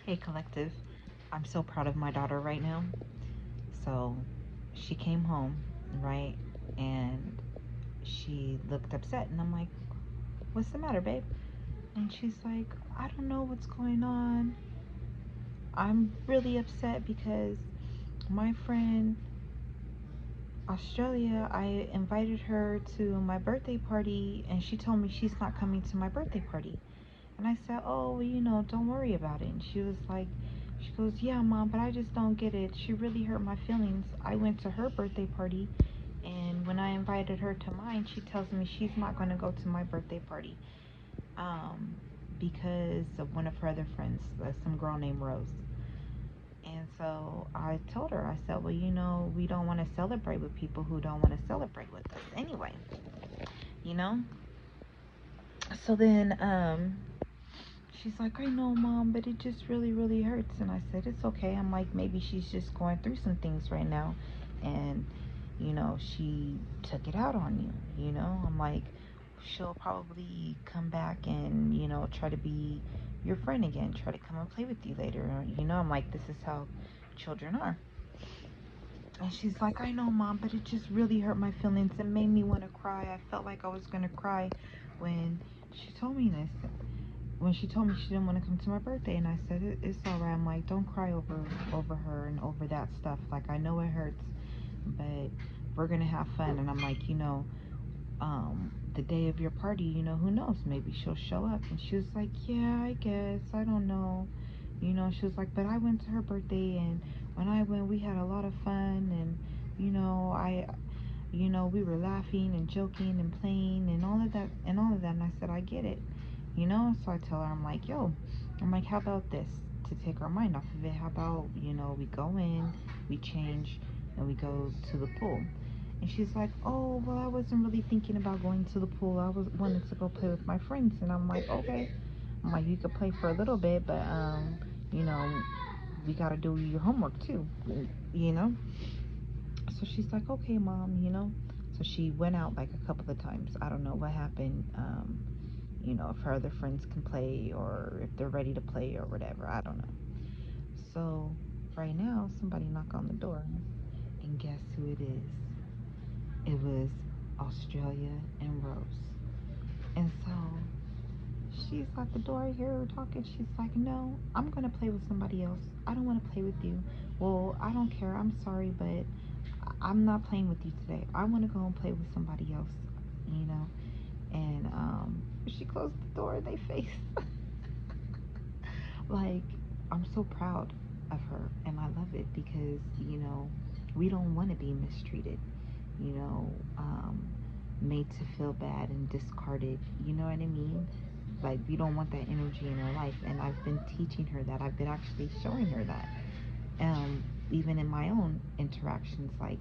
Hey, collective. I'm so proud of my daughter right now. So, she came home, right? And she looked upset, and I'm like, "What's the matter, babe?" And she's like, "I don't know what's going on. I'm really upset because my friend Australia, I invited her to my birthday party, and she told me she's not coming to my birthday party." And I said, "Oh, well, don't worry about it." And she was like, she goes, "Yeah, mom, but I just don't get it. She really hurt my feelings. I went to her birthday party, and when I invited her to mine, she tells me she's not going to go to my birthday party um, because of one of her other friends, some girl named Rose." And so I told her, I said, "Well, we don't want to celebrate with people who don't want to celebrate with us anyway, you know?" So then she's like, "I know, mom, but it just really, really hurts." And I said, "It's okay." I'm like, "Maybe she's just going through some things right now. And, she took it out on you, I'm like, she'll probably come back and, try to be your friend again, try to come and play with you later. I'm like, this is how children are." And she's like, "I know, mom, but it just really hurt my feelings. It made me want to cry. I felt like I was going to cry when she told me this." When she told me she didn't want to come to my birthday, and I said, It's all right." I'm like, "Don't cry over her and over that stuff. Like, I know it hurts, but we're gonna have fun." And I'm like, the day of your party, who knows, maybe she'll show up." And she was like, "Yeah, I guess, I don't know." She was like, "But I went to her birthday, and when I went, we had a lot of fun, and I we were laughing and joking and playing and all of that." And I said, "I get it." So I tell her, I'm like, "Yo," I'm like, "How about this, to take our mind off of it? How about, we go in, we change, and we go to the pool?" And she's like, "Oh, well, I wasn't really thinking about going to the pool. I was wanted to go play with my friends." And I'm like, "Okay." I'm like, "You could play for a little bit, but you know we gotta do your homework too, you know." So she's like, "Okay, mom." So she went out like a couple of times. I don't know what happened. If her other friends can play, or if they're ready to play, or whatever. I don't know. So right now, somebody knocked on the door, and guess who it is? It was Australia and Rose. And so she's at the door. I hear her talking. She's like, "No, I'm gonna play with somebody else. I don't want to play with you." "Well, I don't care. I'm sorry, but I'm not playing with you today. I want to go and play with somebody else." You know. And she closed the door in their face. Like, I'm so proud of her, and I love it because we don't want to be mistreated, you know, um, made to feel bad and discarded. You know what I mean? Like, we don't want that energy in our life, and I've been teaching her that. I've been actually showing her that, even in my own interactions, like,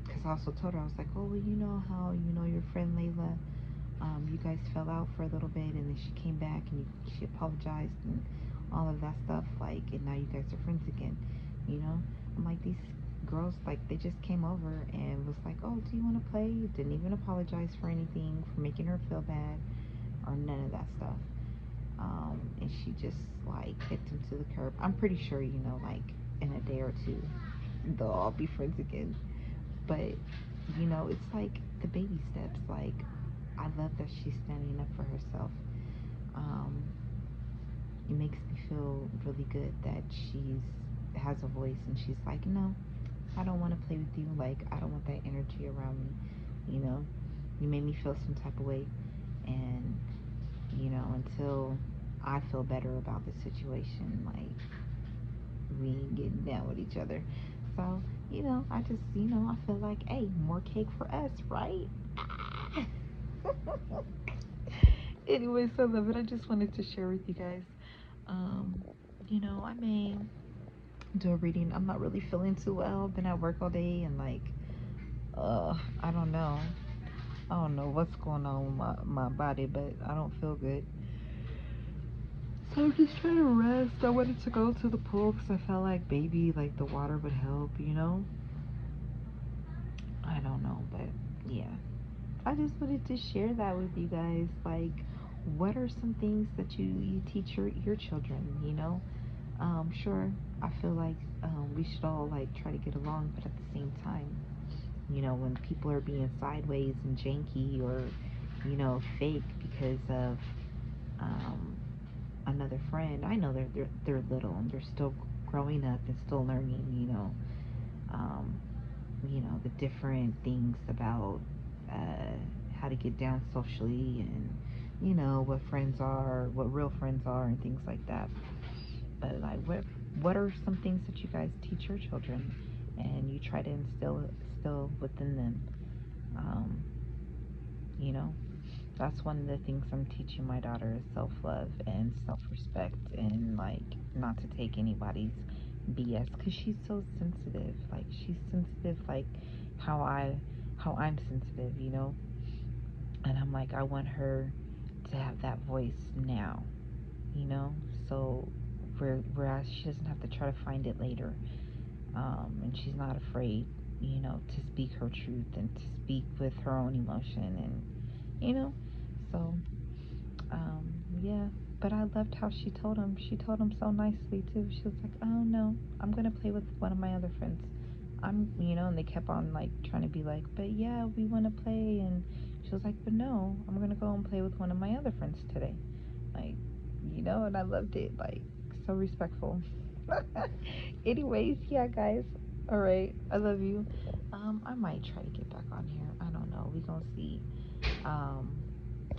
because I also told her, I was like, "Oh, well, you know how your friend Layla, you guys fell out for a little bit, and then she came back, and she apologized and all of that stuff, like, and now you guys are friends again." you know I'm like, these girls, like, they just came over and was like, "Oh, do you want to play?" Didn't even apologize for anything, for making her feel bad, or none of that stuff. And she just, like, kicked him to the curb. I'm pretty sure, like, in a day or two they'll all be friends again. But it's like the baby steps. Like, I love that she's standing up for herself. Um, it makes me feel really good that she's has a voice, and she's like, "No, I don't want to play with you. Like, I don't want that energy around me. You know, you made me feel some type of way, and until I feel better about the situation, like, we ain't getting down with each other." So, I just, I feel like, hey, more cake for us, right? Anyways, I love it. I just wanted to share with you guys. Um, I may do a reading. I'm not really feeling too well. Been at work all day, and, like, I don't know. I don't know what's going on with my body, but I don't feel good. So I'm just trying to rest. I wanted to go to the pool because I felt like maybe, like, the water would help. I don't know, but yeah. I just wanted to share that with you guys. Like, what are some things that you teach your children, you know? Sure, I feel like we should all like try to get along, but at the same time, you know, when people are being sideways and janky or, you know, fake because of um, another friend, I know they're little and they're still growing up and still learning, um, the different things about how to get down socially and what friends are, what real friends are, and things like that. But like, what are some things that you guys teach your children and you try to instill within them? Um, you know, that's one of the things I'm teaching my daughter is self-love and self-respect and like not to take anybody's BS because she's so sensitive. Like she's sensitive like how I how I'm sensitive, And I'm like I want her to have that voice now, you know? So whereas she doesn't have to try to find it later. And she's not afraid, to speak her truth and to speak with her own emotion and you know so yeah, but I loved how she told him so nicely too. She was like, oh no, I'm gonna play with one of my other friends. And they kept on like trying to be like, but yeah, we want to play. And she was like, but no, I'm gonna go and play with one of my other friends today. Like, and I loved it. Like, so respectful. Anyways, yeah, guys. All right, I love you. I might try to get back on here. I don't know. We gonna see. Um,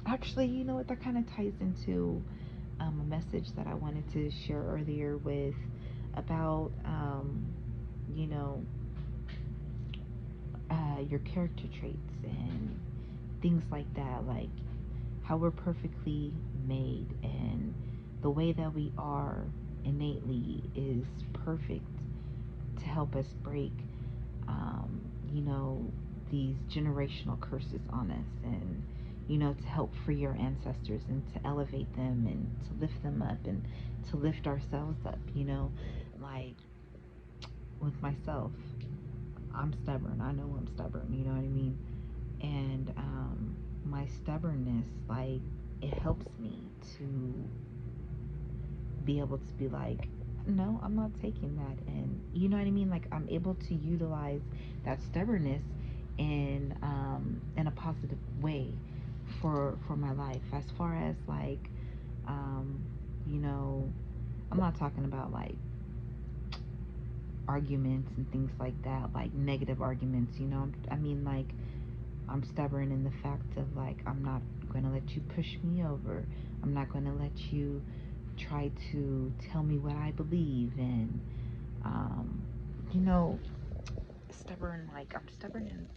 Actually, you know what? That kind of ties into a message that I wanted to share earlier with about, you know, your character traits and things like that, like how we're perfectly made and the way that we are innately is perfect to help us break, um, you know, these generational curses on us and, to help free our ancestors and to elevate them and to lift them up and to lift ourselves up, like with myself. I'm stubborn. I know I'm stubborn, you know what I mean? And my stubbornness, like, it helps me to be able to be like, no, I'm not taking that. And you know what I mean? Like, I'm able to utilize that stubbornness in a positive way for my life. As far as like, um, you know, I'm not talking about like arguments and things like that, like negative arguments, I mean, like, I'm stubborn in the fact of like, I'm not going to let you push me over. I'm not going to let you try to tell me what I believe. And, um, you know, stubborn, like, I'm stubborn and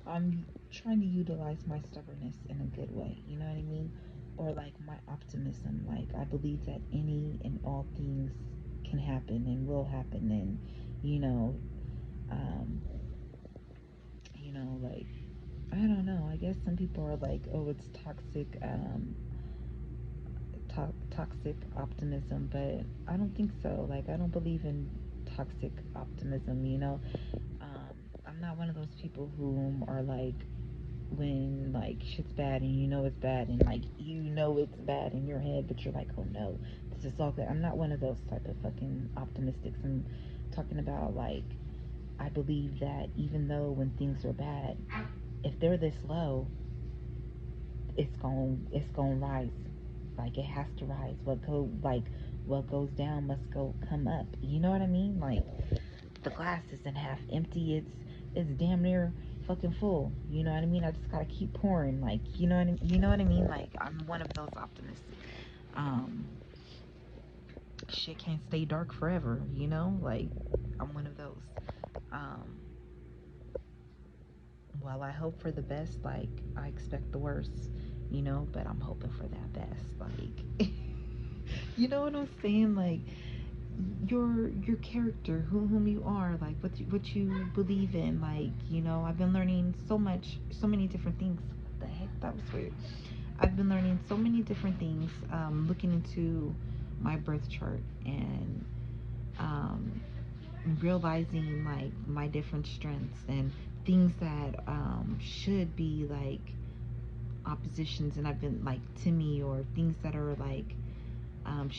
I'm trying to utilize my stubbornness in a good way. You know what I mean? Or like my optimism. Like, I believe that any and all things can happen and will happen. And, you know, um, like, I don't know. I guess some people are like, oh, it's toxic, toxic optimism, but I don't think so. Like, I don't believe in toxic optimism. I'm not one of those people who are like, when like shit's bad and it's bad and like it's bad in your head, but you're like, oh no, this is all good. I'm not one of those type of fucking optimistics. I'm talking about like, I believe that even though when things are bad, if they're this low, it's going to rise. Like, it has to rise. What goes down must go come up. You know what I mean? Like, the glass isn't half empty. It's damn near fucking full. You know what I mean? I just gotta keep pouring. Like, you know what I mean? Like, I'm one of those optimists. Um, Shit can't stay dark forever. Like, I'm one of those. Um, well, I hope for the best. Like, I expect the worst. But I'm hoping for that best. Like, you know what I'm saying? Like, your character, whom you are, like what you believe in. Like, I've been learning so many different things. What the heck? That was weird. I've been learning so many different things, looking into my birth chart and um, realizing like my different strengths and things that should be like oppositions and I've been like to me, or things that are like